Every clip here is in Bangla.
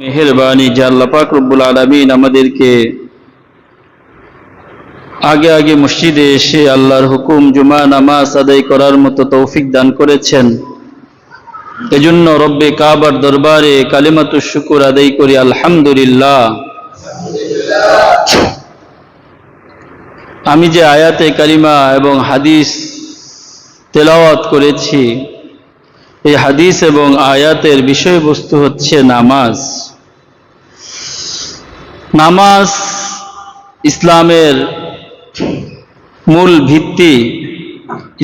মেহেরবানি যে আল্লাহ পাক রব্বুল আলামিন আমাদেরকে আগে আগে মসজিদে এসে আল্লাহর হুকুম জুমা নামাজ আদায় করার মতো তৌফিক দান করেছেন। এজন্য রব্বে কাবার দরবারে কালিমাতুশ শুকর আদায় করি আলহামদুলিল্লাহ। আমি যে আয়াতে কারিমা এবং হাদিস তেলাওয়াত করেছি, এই হাদিস এবং আয়াতের বিষয়বস্তু হচ্ছে নামাজ। নামাজ ইসলামের মূল ভিত্তি।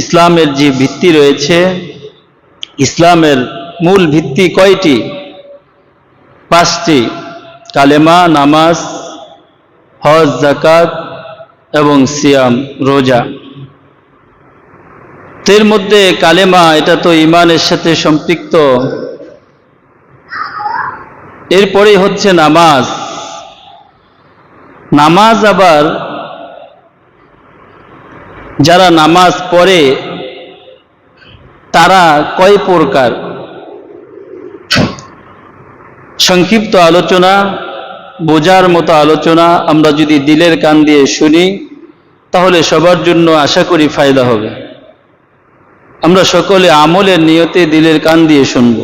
ইসলামের যে ভিত্তি রয়েছে, ইসলামের মূল ভিত্তি কয়টি? 5টি। কালেমা, নামাজ, হজ, যাকাত এবং সিয়াম, রোজা। এর মধ্যে কালেমা, এটা তো ঈমানের সাথে সম্পৃক্ত। এরপরেই হচ্ছে নামাজ। নামাজ আবার যারা নামাজ পড়ে তারা কয় প্রকার? সংক্ষিপ্ত আলোচনা, বোঝার মতো আলোচনা আমরা যদি দিলের কান দিয়ে শুনি তাহলে সবার জন্য আশা করি ফায়দা হবে। আমরা সকলে আমলের নিয়তে দিলের কান দিয়ে শুনব।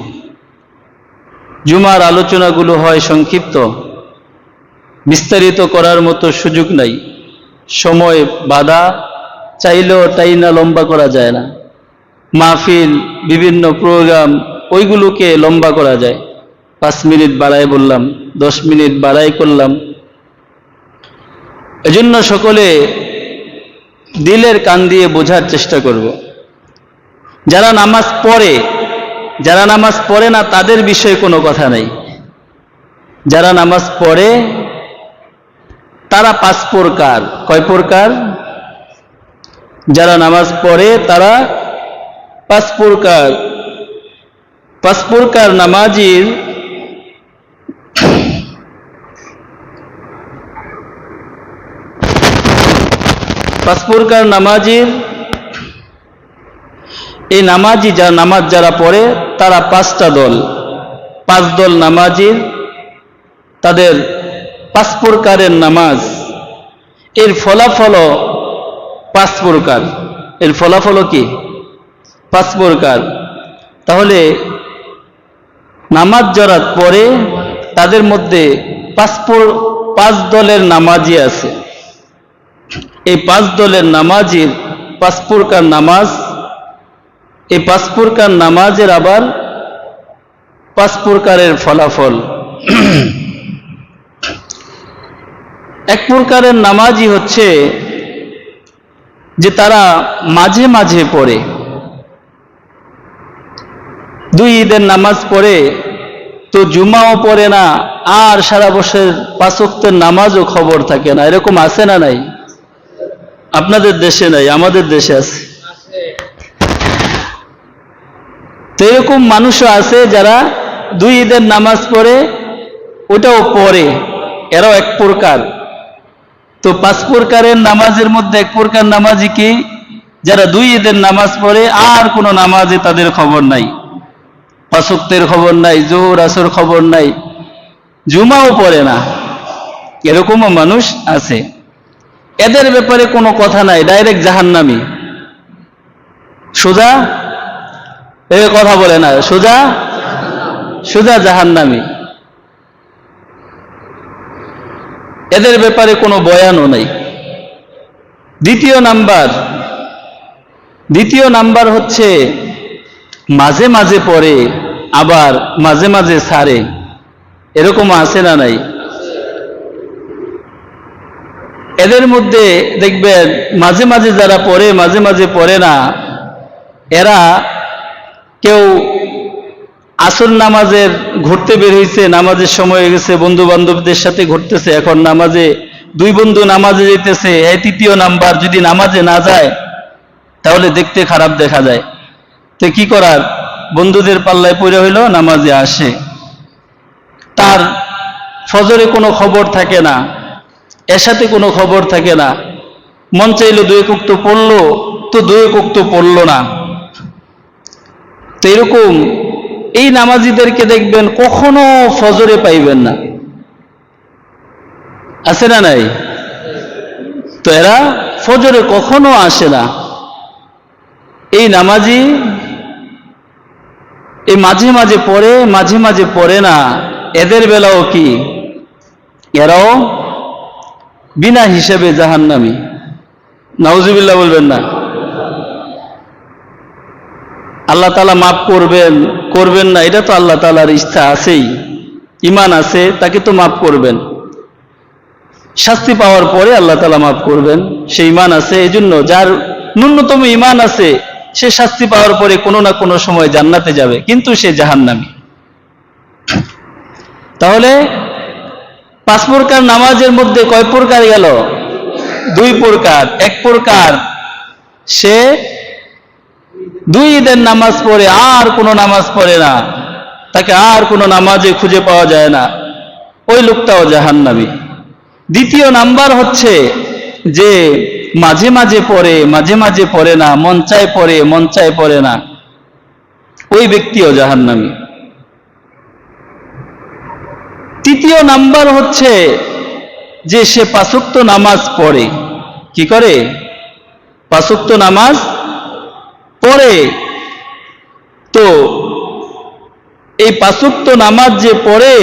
জুমার আলোচনাগুলো হয় সংক্ষিপ্ত, বিস্তারিত করার মতো সুযোগ নাই, সময় বাধা, চাইলেও টাইনা লম্বা করা যায় না। মাহফিল, বিভিন্ন প্রোগ্রাম, ওইগুলোকে লম্বা করা যায়। 5 মিনিট বাড়াই বললাম, 10 মিনিট বাড়াই করলাম। এজন্য সকলে দিলের কান দিয়ে বোঝার চেষ্টা করব। যারা নামাজ পড়ে, যারা নামাজ পড়ে না তাদের বিষয়ে কোনো কথা নাই। যারা নামাজ পড়ে তারা 5 প্রকার। কয় প্রকার? যারা নামাজ পড়ে তারা 5 প্রকার। 5 প্রকার নামাজির এই নামাজি যারা নামাজ যারা পড়ে তারা 5টা দল। 5 দল নামাজির, তাদের 5 প্রকারের নামাজ। এর ফলাফল 5 প্রকার। এর ফলাফল কি? 5 প্রকার। তাহলে নামাজ যারা পড়ে তাদের মধ্যে 5 দলের নামাজি আছে। এই 5 দলের নামাজির 5 প্রকার নামাজ। এই 5 প্রকার নামাজের আবার 5 প্রকারের ফলাফল। এক প্রকারের নামাজি হচ্ছে যে তারা মাঝে মাঝে পড়ে। 2 ঈদের নামাজ পড়ে তো জুমাও পড়ে না, আর সারা বছর 5 ওয়াক্তের নামাজও খবর থাকে না। এরকম আছে না নাই? আপনাদের দেশে নাই, আমাদের দেশে আছে। তো এরকম মানুষও আছে যারা 2 ঈদের নামাজ পড়ে, ওটাও পড়ে, এরাও এক প্রকার। তো 5 প্রকারের নামাজের মধ্যে এক প্রকার নামাজি কি? যারা 2 ঈদের নামাজ পড়ে আর কোনো নামাজে তাদের খবর নাই, 5 ওয়াক্তের খবর নাই, জোহর আসর খবর নাই, জুমাও পড়ে না। এরকমও মানুষ আছে। এদের ব্যাপারে কোনো কথা নাই, ডাইরেক্ট জাহান্নামী। সোজা কথা বলে না, সোজা জাহান্নামী। এদের ব্যাপারে কোনো বয়ানও নাই। দ্বিতীয় নাম্বার হচ্ছে মাঝে মাঝে পড়ে আবার মাঝে মাঝে ছাড়ে। এরকম আছে না নাই? এদের মধ্যে দেখবেন মাঝে মাঝে যারা পড়ে, মাঝে মাঝে পড়ে না, এরা কেউ আসর নামাজের ঘুরতে বের হয়েছে, নামাজের সময় হয়ে গেছে, বন্ধু বান্ধবদের সাথে ঘুরতেছে, এখন নামাজে 2 বন্ধু নামাজে যেতেছে, এই 3য় নাম্বার। যদি নামাজে না যায় তাহলে দেখতে খারাপ দেখা যায়। তো কি করার? বন্ধুদের পাল্লায় পড়ে হইল, নামাজে আসে। তার ফজরে কোনো খবর থাকে না, এশাতে কোনো খবর থাকে না। মন চাইলো 2 ওয়াক্ত পড়লো, তো 2 ওয়াক্ত পড়লো না। তো এরকম এই নামাজিদেরকে দেখবেন কখনো ফজরে পাইবেন না, আছে না নাই? তো এরা ফজরে কখনো আসে না। এই নামাজি এই মাঝে মাঝে পড়ে, মাঝে মাঝে পড়ে না, এদের বেলাও কি? এরাও বিনা হিসেবে জাহান্নামী। নাউজুবিল্লাহ বলবেন না? আল্লাহ তাআলা মাফ করবেন করবেন না এটা তো আল্লাহ তাআলার ইচ্ছা আছেই। ঈমান আছে তাকে তো মাফ করবেন, শাস্তি পাওয়ার পরে আল্লাহ তাআলা মাফ করবেন, সে ঈমান আছে। এজন্য যার ন্যূনতম ঈমান আছে সে শাস্তি পাওয়ার পরে কোনো না কোনো সময় জান্নাতে যাবে, কিন্তু সে জাহান্নামী। তাহলে 5 প্রকার নামাজের মধ্যে কয় প্রকার গেল? 2 প্রকার। 1 প্রকার সে 2 ঈদের নামাজ পড়ে আর কোনো নামাজ পড়ে না, তাকে আর কোনো নামাজে খুঁজে পাওয়া যায় না, ওই লোকটাও জাহান্নামী। 2য় নাম্বার হচ্ছে যে মাঝে মাঝে পড়ে, মাঝে মাঝে পড়ে না, মন চায় পড়ে, মন চায় পড়ে না, ওই ব্যক্তিও জাহান্নামী। 3য় নাম্বার হচ্ছে যে সে 5 ওয়াক্ত নামাজ পড়ে। কি করে? 5 ওয়াক্ত নামাজ পড়ে। তো এই 5 ওয়াক্ত নামাজ যে পড়ে,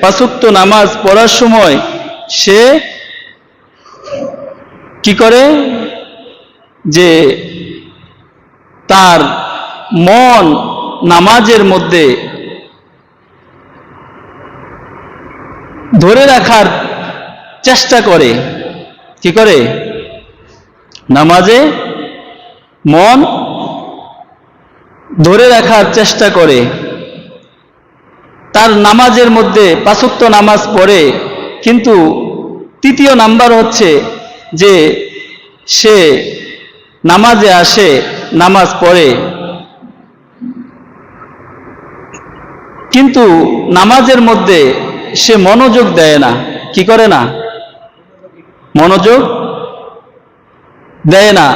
5 ওয়াক্ত নামাজ পড়ার সময় সে কি করে? যে তার মন নামাজের মধ্যে ধরে রাখার চেষ্টা করে। কি করে? নামাজে মন ধরে রাখার চেষ্টা করে। তার নামাজের মধ্যে 5 ওয়াক্ত নামাজ পড়ে, কিন্তু 3য় নাম্বার হচ্ছে যে সে নামাজে আসে, নামাজ পড়ে, কিন্তু নামাজের মধ্যে সে মনোযোগ দেয় না। কি করে না? মনোযোগ দেয় না।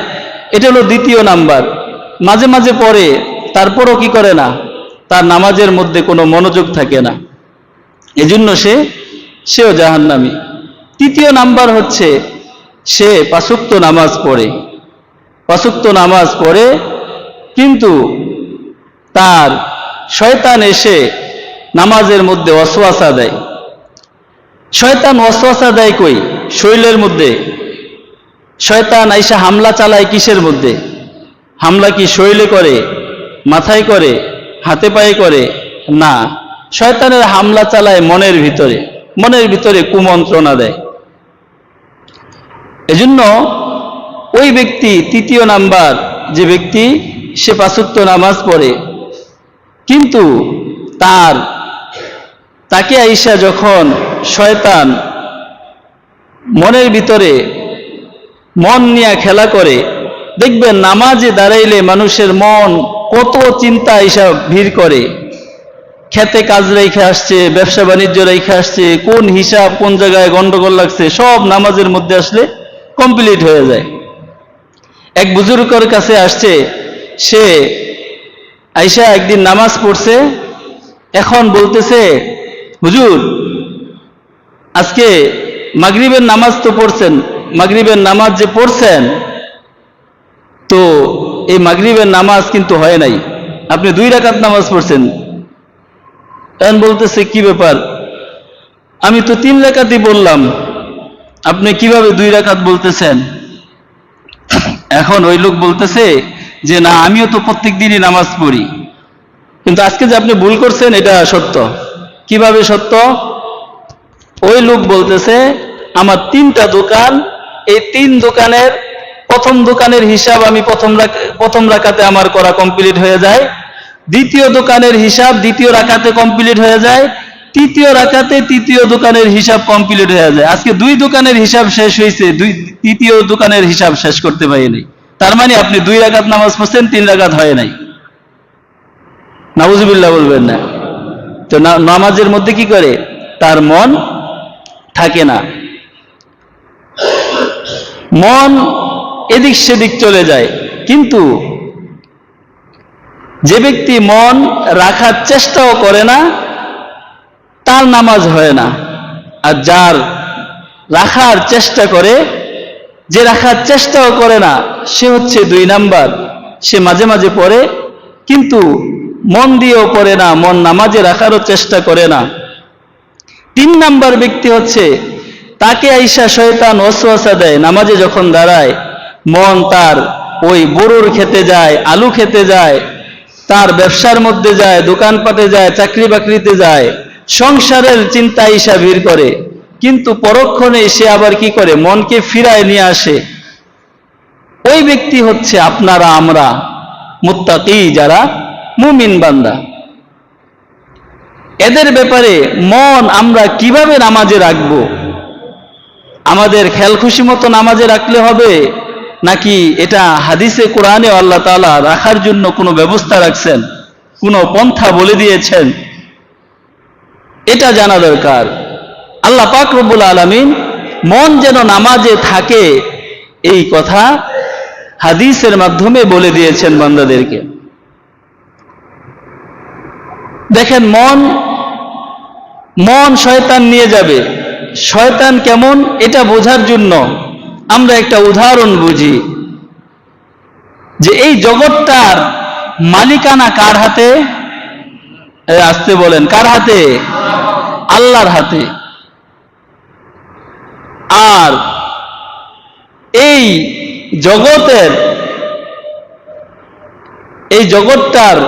এটা হলো 2য় নাম্বার। মাঝে মাঝে পড়ে, তারপরও কি করে না? তার নামাজের মধ্যে কোনো মনোযোগ থাকে না, এজন্য সেও জাহান্নামী। 3য় নাম্বার হচ্ছে সে 5 ওয়াক্ত নামাজ পড়ে, 5 ওয়াক্ত নামাজ পড়ে, কিন্তু তার শয়তান এসে নামাজের মধ্যে ওয়াসওয়াসা দেয়। শয়তান ওয়াসওয়াসা দেয় কই? শরীরের মধ্যে। শয়তান আইসা হামলা চালায় কিসের মধ্যে? হামলা কি শরীরে করে, মাথায় করে, হাতে পায়ে করে? না, শয়তানের হামলা চালায় মনের ভিতরে, মনের ভিতরে কুমন্ত্রণা দেয়। এজন্য ওই ব্যক্তি 3য় নাম্বার যে ব্যক্তি সে 5 ওয়াক্ত নামাজ পড়ে, কিন্তু তাকে আইসা যখন শয়তান মনের ভিতরে মন নিয়ে খেলা করে, দেখবেন নামাজে দাঁড়াইলে মানুষের মন কত চিন্তা আইসা ভিড় করে। খেতে কাজ রেখে আসছে, ব্যবসা বাণিজ্য রেখে আসছে, কোন হিসাব কোন জায়গায় গন্ডগোল লাগছে, সব নামাজের মধ্যে আসলে কমপ্লিট হয়ে যায়। এক বুজুর্গের কাছে আসছে, সে আইসা একদিন নামাজ পড়ছে, এখন বলতেছে, হুজুর আজকে মাগরিবের নামাজ তো পড়ছেন, মাগরিবের নামাজ যে পড়ছেন, তো এই মাগরিবের নামাজ কিন্তু হয় নাই, আপনি 2 রাকাত নামাজ পড়ছেন। এখন বলতেছে, কি ব্যাপার? আমি তো 3 রাকাতই বললাম, আপনি কিভাবে 2 রাকাত বলতেছেন? এখন ওই লোক বলতেছে যে না, আমিও তো প্রত্যেক দিনই নামাজ পড়ি, কিন্তু আজকে যে আপনি ভুল করছেন এটা সত্য। কিভাবে সত্য? ওই লোক বলতেছে, আমার 3টা দোকান, এই 3 দোকানের প্রথম দোকানের হিসাব আমি প্রথম রাকাতে আমার করা কমপ্লিট হয়ে যায়, 2য় দোকানের হিসাব 2য় রাকাতে কমপ্লিট হয়ে যায়, 3য় রাকাতে 3য় দোকানের হিসাব কমপ্লিট হয়ে যায়। আজকে 2 দোকানের হিসাব শেষ হয়েছে, 3য় দোকানের হিসাব শেষ করতে পারিনি। তার মানে আপনি 2 রাকাত নামাজ পড়ছেন, 3 রাকাত হয় নাই। নাউজুবিল্লাহ বলবেন না? তো নামাজের মধ্যে কি করে? তার মন থাকে না, মন এদিক সেদিক চলে যায়। কিন্তু যে ব্যক্তি মন রাখার চেষ্টাও করে না তার নামাজ হয় না, আর যার রাখার চেষ্টা করে, যে রাখার চেষ্টাও করে না সে হচ্ছে 2 নাম্বার। সে মাঝে মাঝে পড়ে কিন্তু মন দিয়েও পড়ে না, মন নামাজে রাখারও চেষ্টা করে না। 3 নাম্বার ব্যক্তি হচ্ছে তাকে আইসা শয়তান ওয়াসওয়াসা দেয়, নামাজে যখন দাঁড়ায় মন তার ওই বড়ুর খেতে যায়, আলু খেতে যায়, তার ব্যবসার মধ্যে যায়, দোকানপাটে যায়, চাকরি বাকরিতে যায়, সংসারের চিন্তা আইসা ভিড় করে, কিন্তু পরক্ষণে সে আবার কি করে, মনকে ফিরায় নিয়ে আসে। ওই ব্যক্তি হচ্ছে আপনারা আমরা মুত্তাকি, যারা মুমিন বান্দা। এদের ব্যাপারে মন আমরা কিভাবে নামাজে রাখবো? আমাদের খেয়াল খুশি মতো নামাজে রাখলে হবে, নাকি এটা হাদিসে কোরআনে আল্লাহ তাআলা রাখার জন্য কোনো ব্যবস্থা রাখছেন, কোনো পন্থা বলে দিয়েছেন? এটা জানা দরকার। আল্লাহ পাক রব্বুল আলামিন মন যেন নামাজে থাকে এই কথা হাদিসের মাধ্যমে বলে দিয়েছেন বান্দাদেরকে। দেখেন, মন শয়তান নিয়ে যাবে। শয়তান কেমন এটা বোঝার জন্য আমরা একটা উদাহরণ বুঝি, যে এই জগৎটার মালিকানা কার হাতে? আসতে বলেন, কার হাতে? আল্লাহর হাতে। আর এই জগৎটার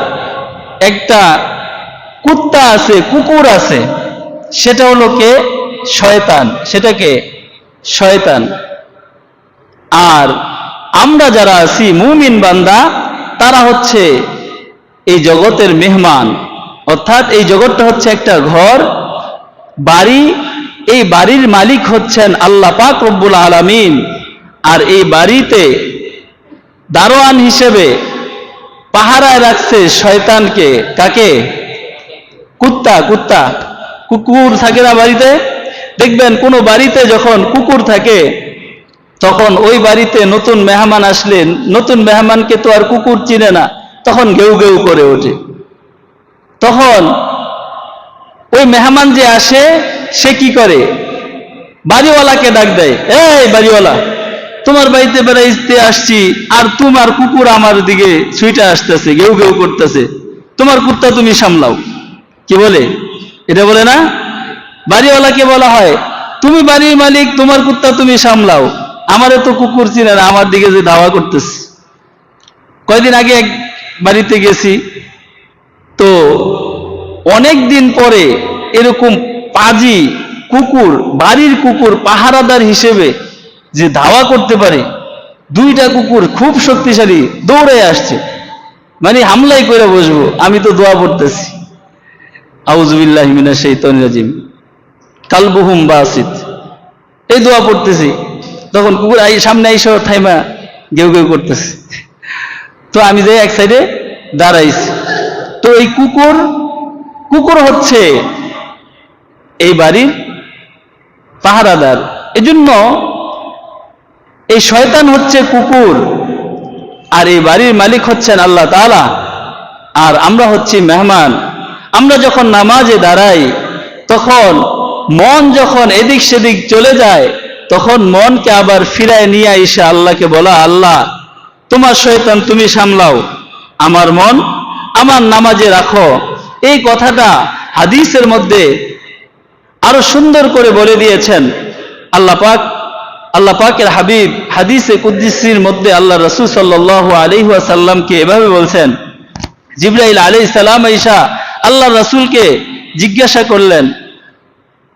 একটা কুত্তা আছে, কুকুর আছে, সেটা হলো কে? শয়তান। সেটাকে শয়তান। আর আমরা যারা আছি মুমিন বান্দা, তারা হচ্ছে এই জগতের মেহমান। অর্থাৎ এই জগৎটা হচ্ছে একটা ঘর, বাড়ি। এই বাড়ির মালিক হচ্ছেন আল্লাহ পাক রব্বুল আলামিন। আর এই বাড়িতে দারোয়ান হিসেবে পাহারায় রাখছে শয়তানকে। কাকে? কুকুর থাকে না বাড়িতে? দেখবেন কোন বাড়িতে যখন কুকুর থাকে, তখন ওই বাড়িতে নতুন মেহমান আসলে নতুন মেহমানকে তো আর কুকুর চিনে না, তখন ঘেউ ঘেউ করে ওঠে। তখন ওই মেহমান যে আসে সে কি করে? বাড়িওয়ালাকে ডাক দেয়, এই বাড়িওয়ালা, তোমার বাড়িতে বেড়াইতে আসছি, আর তোমার কুকুর আমার দিকে ছুটে আসতেছে, ঘেউ ঘেউ করতেছে, তোমার কুত্তা তুমি সামলাও। কি বলে? এটা বলে না? বাড়িওয়ালাকে বলা হয়, তুমি বাড়ির মালিক, তোমার কুত্তা তুমি সামলাও, আমারে তো কুকুর চিনে না, আমার দিকে যে ধাওয়া করতেছে। কয়দিন আগে এক বাড়িতে গেছি, তো অনেক দিন পরে এরকম পাজি কুকুর, বাড়ির কুকুর পাহারাদার হিসেবে যে ধাওয়া করতে পারে, 2টা কুকুর খুব শক্তিশালী দৌড়ে আসছে, মানে হামলাই করে বসবো। আমি তো দোয়া পড়তেছি, আউযুবিল্লাহি মিনাশ শাইতানির রাজিম, কালবুহুম বাসিত, এই দোয়া পড়তেছি। তখন কুকুর সামনে আইসা থাইমা ঘেউ ঘেউ করতেছে। তো আমি যাই এক সাইডে দাঁড়াইছি। তো এই কুকুর হচ্ছে এই বাড়ির পাহারাদার। এজন্য এই শয়তান হচ্ছে কুকুর, আর এই বাড়ির মালিক হচ্ছেন আল্লাহ তাআলা, আর আমরা হচ্ছি মেহমান। আমরা যখন নামাজে দাঁড়াই, তখন মন যখন এদিক সেদিক চলে যায়, তখন মনকে আবার ফিরায় নিয়ে এসে আল্লাহকে বলা, আল্লাহ তোমার শয়তান তুমি সামলাও, আমার মন আমার নামাজে রাখো। এই কথাটা হাদিসের মধ্যে আরো সুন্দর করে বলে দিয়েছেন আল্লাহ পাকের হাবিব। হাদিসে কুদসির মধ্যে আল্লাহ রাসূল সাল্লাল্লাহু আলাইহি ওয়াসাল্লামকে এভাবে বলছেন, জিবরাইল আলাইহিস সালাম আয়েশা আল্লাহ রাসূলকে জিজ্ঞাসা করলেন,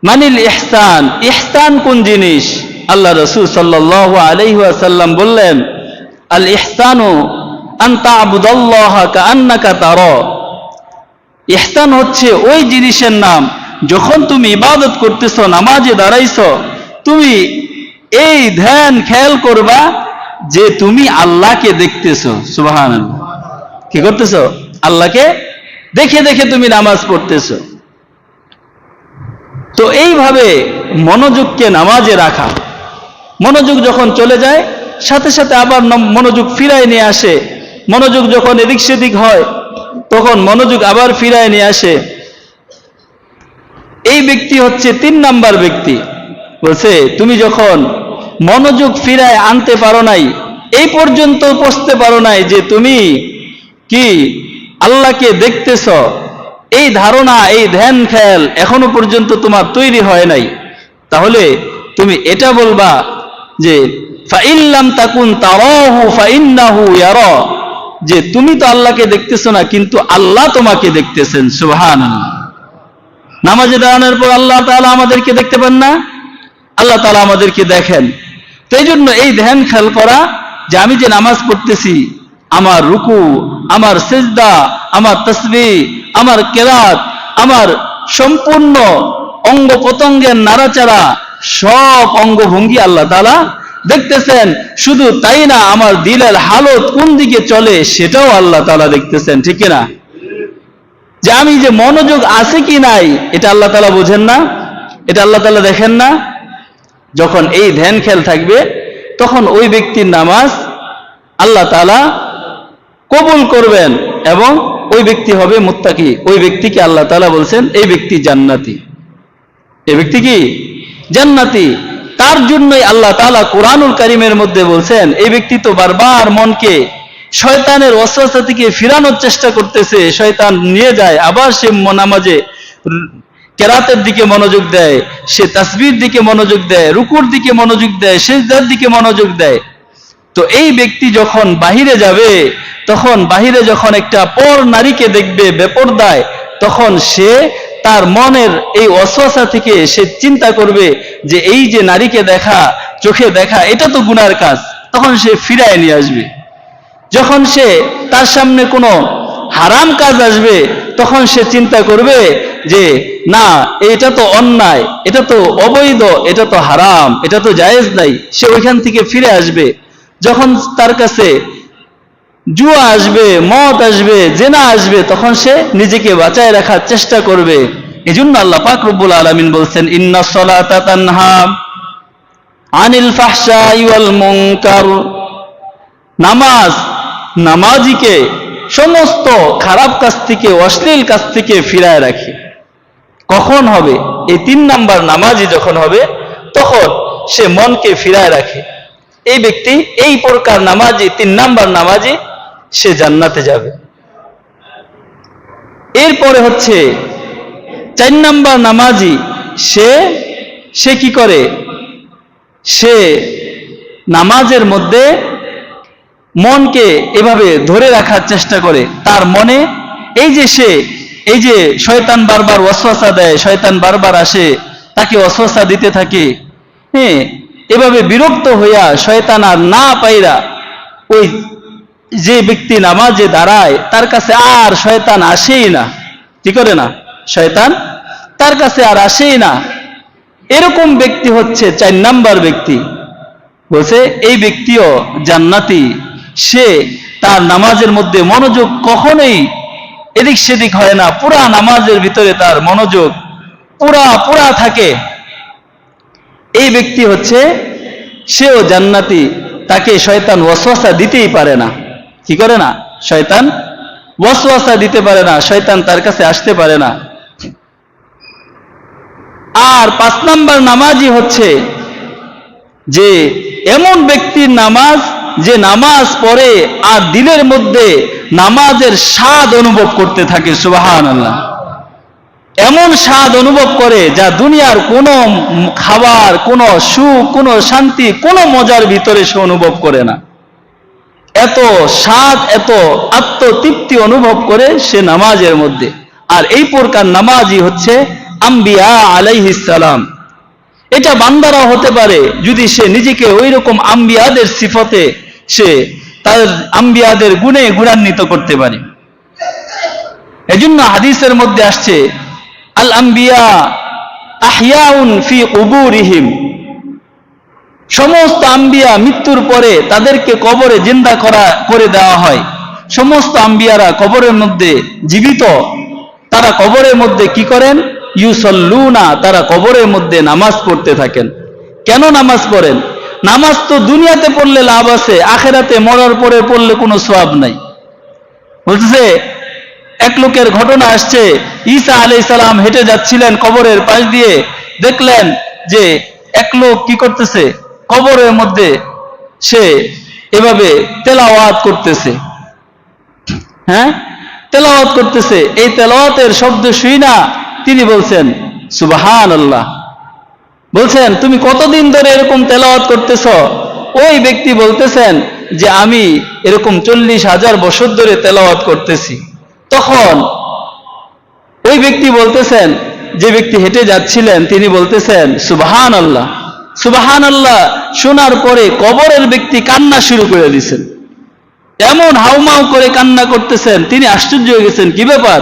মানিল ইহসান, ইহসান কোন জিনিস? আল্লাহ রাসূল সাল্লাল্লাহু আলাইহি ওয়াসাল্লাম বললেন, আল ইহসানু আন তা'বুদাল্লাহা কাআন্নাকা তারা। ইহসান হচ্ছে ওই জিনিসের নাম, যখন তুমি ইবাদত করতেছো, নামাজে দাঁড়াইছো, তুমি এই ধ্যান খেয়াল করবা যে তুমি আল্লাহকে দেখতেছো। সুবহানাল্লাহ। কি করতেছো? আল্লাহকে দেখে দেখে তুমি নামাজ পড়তেছো। তো এইভাবে মনোযোগকে নামাজে রাখা, মনোযোগ যখন চলে যায় সাথে সাথে আবার মনোযোগ ফিরায় নিয়ে আসে। মনোযোগ যখন এদিক সেদিক হয়, তখন মনোযোগ আবার ফিরায় নিয়ে আসে। এই ব্যক্তি হচ্ছে 3 নাম্বার ব্যক্তি। বলছে তুমি যখন মনোযোগ ফিরায় আনতে পারো নাই, এই পর্যন্ত পৌঁছতে পারো নাই যে তুমি কি আল্লাহকে দেখতেছ, এই ধারণা, এই ধ্যান খেয়াল এখনো পর্যন্ত তোমার তৈরি হয় নাই, তাহলে তুমি এটা বলবা যে ফাইল্লাম তাকুন তারাহু ফাইন্নাহু ইয়ারা, যে তুমি তো আল্লাহকে দেখতেছো না কিন্তু আল্লাহ তোমাকে দেখতেছেন। সুবহানাল্লাহ। নামাজে দাঁড়ানোর পর আল্লাহ তাআলা আমাদেরকে দেখতে পান না? আল্লাহ তাআলা আমাদেরকে দেখেন। তো এই জন্য এই ধ্যান খেয়াল করা যে আমি যে নামাজ পড়তেছি, আমার রুকু, আমার সিজদা, আমার তাসবিহ, আমার কেরাত, আমার সম্পূর্ণ অঙ্গ প্রত্যঙ্গের নাড়াচাড়া, সব অঙ্গভঙ্গি আল্লাহ তাআলা দেখতেছেন। শুধু তাই না, আমার দিলের হালত কোন দিকে চলে সেটাও আল্লাহ তাআলা দেখতেছেন। ঠিক কিনা? যে আমি যে মনোযোগ আছে কি নাই এটা আল্লাহ তাআলা বোঝেন না? এটা আল্লাহ তাআলা দেখেন না? যখন এই ধ্যান খেয়াল থাকবে তখন ওই ব্যক্তির নামাজ আল্লাহ তাআলা কবুল করবেন এবং ওই ব্যক্তি হবে মুত্তাকি। ওই ব্যক্তিকে আল্লাহ তাআলা বলছেন এই ব্যক্তি জান্নাতি। এই ব্যক্তি কি? জান্নাতি। তার জন্যই আল্লাহ তাআলা কোরআনুল কারীমের মধ্যে বলছেন এই ব্যক্তি তো বারবার মনকে শয়তানের ওয়াসওয়াসা থেকে ফিরানোর চেষ্টা করতেছে, শয়তান নিয়ে যায়, আবার সে নামাজে কেরাতের দিকে মনোযোগ দেয়, সে তাসবিহর দিকে মনোযোগ দেয়, রুকুর দিকে মনোযোগ দেয়, সিজদার দিকে মনোযোগ দেয়। তো এই ব্যক্তি যখন বাহিরে যাবে, তখন বাহিরে যখন একটা পর নারীকে দেখবে বেপরদায়, তখন সে তার মনের এই ওয়াসওয়াসা থেকে সে চিন্তা করবে যে এই যে নারীকে দেখা, চোখে দেখা, এটা তো গুনার কাজ, তখন সে ফিরায় নিয়ে আসবে। যখন সে তার সামনে কোনো হারাম কাজ আসবে, তখন সে চিন্তা করবে যে না, এটা তো অন্যায়, এটা তো অবৈধ, এটা তো হারাম, এটা তো জায়েজ নাই, সে ওইখান থেকে ফিরে আসবে। যখন তার কাছে জুয়া আসবে, মদ আসবে, জেনা আসবে, তখন সে নিজেকে বাঁচায় রাখার চেষ্টা করবে। এজন্য আল্লাহ পাক রব্বুল আলামিন বলছেন ইন্নাস সালাতা তানহা আনিল ফাহশাই ওয়াল মুনকার, নামাজ নামাজিকে সমস্ত খারাপ কাজ থেকে, অশ্লীল কাজ থেকে ফিরায় রাখে। কখন হবে? এই 3 নাম্বার নামাজি যখন হবে তখন সে মনকে ফিরায় রাখে। এই ব্যক্তি এই প্রকার নামাজি, 3 নাম্বার নামাজি, সে জান্নাতে যাবে। এরপরে হচ্ছে 4 নাম্বার নামাজি, সে কি করে? সে নামাজের মধ্যে মনকে এভাবে ধরে রাখার চেষ্টা করে। তার মনে এই যে শয়তান বারবার ওয়াসওয়াসা দেয়, শয়তান বারবার আসে, তাকে ওয়াসওয়াসা দিতে থাকে, হ্যাঁ, এভাবে বিরক্ত হইয়া শয়তান আর না পাইরা ওই যে ব্যক্তি নামাজে দাঁড়ায় তার কাছে আর শয়তান আসেই না। কি করে না? শয়তান তার কাছে আর আসেই না। এরকম ব্যক্তি হচ্ছে 4 নাম্বার ব্যক্তি। বলছে এই ব্যক্তিও জান্নাতি। সে তার নামাজের মধ্যে মনোযোগ কখনোই এদিক সেদিক হয় না, পুরা নামাজের ভিতরে তার মনোযোগ পুরা থাকে। এই ব্যক্তি হচ্ছে, সেও জান্নাতি। তাকে শয়তান ওয়াসওয়াসা দিতেই পারে না। কি করে না? শয়তান ওয়াসওয়াসা দিতে পারে না, শয়তান তার কাছে আসতে পারে না। আর 5 নাম্বার নামাজি হচ্ছে যে এমন ব্যক্তির নামাজ, যে নামাজ পড়ে আর দিলের মধ্যে নামাজের স্বাদ অনুভব করতে থাকে। সুবহানাল্লাহ। এমন স্বাদ অনুভব করে যা দুনিয়ার কোনো খাবার, কোনো সুখ, কোনো শান্তি, কোনো মজার ভিতরে সে অনুভব করে না। এত স্বাদ, এত আত্মতৃপ্তি অনুভব করে সে নামাজের মধ্যে। আর এই প্রকার নামাজই হচ্ছে আম্বিয়া আলাইহিস সালাম। এটা বান্দারা হতে পারে যদি সে নিজেকে ওই রকম আম্বিয়াদের সিফতে, সে তার আম্বিয়াদের গুণে গুণান্বিত করতে পারে। এজন্য হাদিসের মধ্যে আসছে আল আম্বিয়া আহইয়াউন ফি কুবুরিহিম, সমস্ত আম্বিয়া মৃত্যুর পরে তাদেরকে কবরে জিন্দা করে দেওয়া হয়। সমস্ত আম্বিয়ারা কবরের মধ্যে জীবিত। তারা কবরের মধ্যে কি করেন? ইউসাল্লুনা, তারা কবরের মধ্যে নামাজ পড়তে থাকেন। কেন নামাজ পড়েন? নামাজ তো দুনিয়াতে পড়লে লাভ আছে, আখেরাতে মরার পরে পড়লে কোনো সওয়াব নাই। বলতেছে এক লোকের ঘটনা আসছে, ঈসা আলাইহিস সালাম হেঁটে যাচ্ছিলেন কবরের পাশ দিয়ে, দেখলেন যে এক লোক কি করতেছে, কবরের মধ্যে সে এভাবে তেলাওয়াত করতেছে। হ্যাঁ, তেলাওয়াত করতেছে। এই তেলাওয়াতের শব্দ শুই না তিনি বলছেন সুবহানাল্লাহ। বলছেন তুমি কতদিন ধরে এরকম তেলাওয়াত করতেছ? ওই ব্যক্তি বলতেছেন যে আমি এরকম 40,000 বছর ধরে তেলাওয়াত করতেছি। তখন ওই ব্যক্তি বলতেছেন, যে ব্যক্তি হেঁটে যাচ্ছিলেন তিনি বলতেছেন সুবহানাল্লাহ। সুবহানাল্লাহ শোনার পরে কবরের ব্যক্তি কান্না শুরু করে দিয়েছেন, এমন হাউমাউ করে কান্না করতেছেন। তিনি আশ্চর্য হয়ে গেছেন, কি ব্যাপার,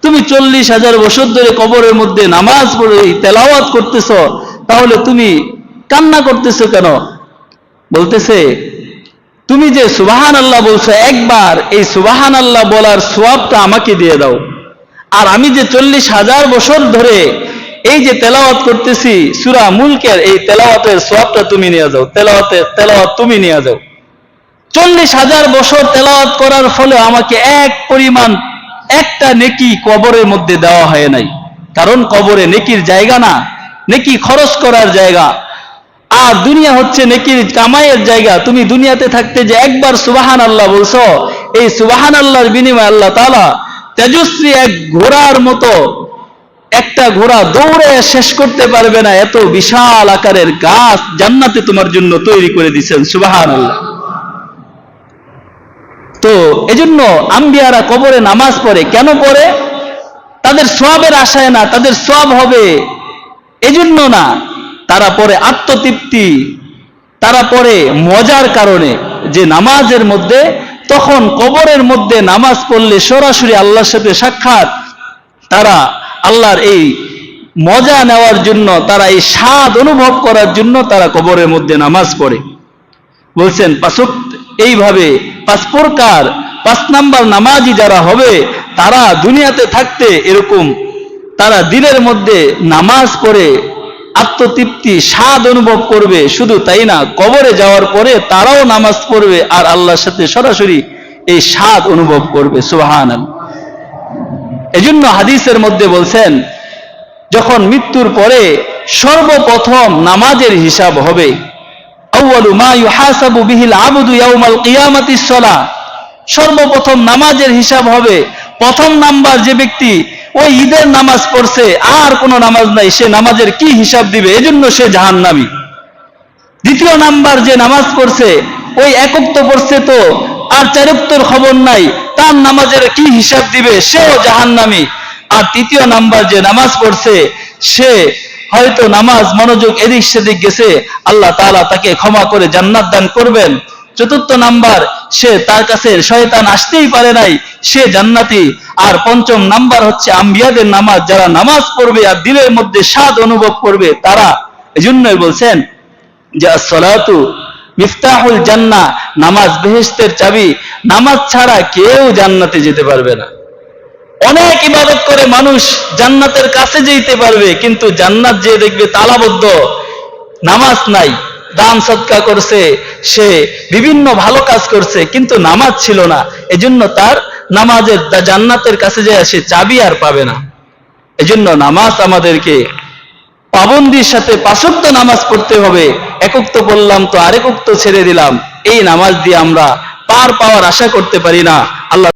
তুমি 40,000 বছর ধরে কবরের মধ্যে নামাজ পড়ে তেলাওয়াত করতেছ, তাহলে তুমি কান্না করতেছো কেন? বলতেছে তুমি যে সুবহানাল্লাহ বলছো, একবার এই সুবহানাল্লাহ বলার সওয়াবটা আমাকে দিয়ে দাও, আর আমি যে 40,000 বছর ধরে এই যে তেলাওয়াত করতেছি সূরা মুলকের, এই তেলাওয়াতের সওয়াবটা তুমি নিয়ে যাও, তেলাওয়াত তুমি নিয়ে যাও। 40,000 বছর তেলাওয়াত করার ফলে আমাকে এক পরিমাণ একটা নেকি কবরের মধ্যে দেওয়া হয় নাই, কারণ কবরে নেকির জায়গা না, নেকি খরচ করার জায়গা। আর দুনিয়া হচ্ছে নেকির কামাইয়ের জায়গা। তুমি দুনিয়াতে থাকতে যে একবার সুবহানাল্লাহ বলছো, এই সুবহানাল্লাহর বিনিময়ে আল্লাহ তাআলা তেজস্বী এক ঘোড়ার মতো, একটা ঘোড়া দৌড়ে শেষ করতে পারবে না এত বিশাল আকারের গাছ জান্নাতে তোমার জন্য তৈরি করে দিয়েছেন। সুবহানাল্লাহ। তো এজন্য আম্বিয়ারা কবরে নামাজ পড়ে। কেন পড়ে? তাদের সওয়াবের আশায় না, তাদের সওয়াব হবে এজন্য না, তারা পড়ে আত্মতৃপ্তি, তারা পড়ে মজার কারণে। যে নামাজের মধ্যে, তখন কবরের মধ্যে নামাজ পড়লে সরাসরি আল্লাহর সাথে সাক্ষাৎ, তারা আল্লাহর এই মজা নেওয়ার জন্য, তারা এই স্বাদ অনুভব করার জন্য তারা কবরের মধ্যে নামাজ পড়ে। বলছেন এইভাবে 5 প্রকার 5 নাম্বার নামাজি যারা হবে, তারা দুনিয়াতে থাকতে এরকম তারা দিনের মধ্যে নামাজ পড়ে আত্মতৃপ্তি স্বাদ অনুভব করবে। শুধু তাই না, কবরে যাওয়ার পরে তারাও নামাজ পড়বে আর আল্লাহর সাথে সরাসরি এই স্বাদ অনুভব করবে। সুবহানাল্লাহ। এজন্য হাদিসের মধ্যে বলছেন, যখন মৃত্যুর পরে সর্বপ্রথম নামাজের হিসাব হবে, আউয়ালু মা ইউহাসাবু বিহিল আবদু ইয়াউমাল কিয়ামাতিস সালাহ, সর্বপ্রথম নামাজের হিসাব হবে। প্রথম নাম্বার যে ব্যক্তি ওই ঈদের নামাজ পড়ছে, আর কোনো নামাজ নাই, সে নামাজের কি হিসাব দিবে? এজন্য সে জাহান্নামী। দ্বিতীয় নাম্বার যে নামাজ পড়ছে, ওই একক্ত পড়ছে তো আর 4 ওয়াক্তের খবর নাই, তার নামাজের কি হিসাব দিবে? সেও জাহান্নামী। আর তৃতীয় নাম্বার যে নামাজ পড়ছে, সে হয়তো নামাজ মনোযোগ এদিক সেদিক গেছে, আল্লাহ তাআলা তাকে ক্ষমা করে জান্নাত দান করবেন। চতুর্থ নাম্বার, সে তার কাছে শয়তান আসতেই পারে নাই, সে জান্নাতি। আর পঞ্চম নাম্বার হচ্ছে আম্বিয়াদের নামাজ, যারা নামাজ পড়বে আর দিলের মধ্যে স্বাদ অনুভব করবে তারা। এজন্যই বলছেন যে আসসালাতু মিফতাহুল জান্নাহ, নামাজ বেহেশতের চাবি। নামাজ ছাড়া কেউ জান্নাতে যেতে পারবে না। অনেক ইবাদত করে মানুষ জান্নাতের কাছে যেতে পারবে, কিন্তু জান্নাত যে দেখবে তালাবদ্ধ, নামাজ নাই। দান সদকা করছে, সে বিভিন্ন ভালো কাজ করছে, কিন্তু নামাজ ছিল না, এজন্য তার নামাজের জান্নাতের কাছে যায় সে চাবি আর পাবে না। এজন্য নামাজ আমাদেরকে পাবন্দির সাথে 5 ওয়াক্ত নামাজ পড়তে হবে। একক্ত পড়লাম তো আরেক ওয়াক্ত ছেড়ে দিলাম, এই নামাজ দিয়ে আমরা পার পাওয়ার আশা করতে পারি না। আল্লাহ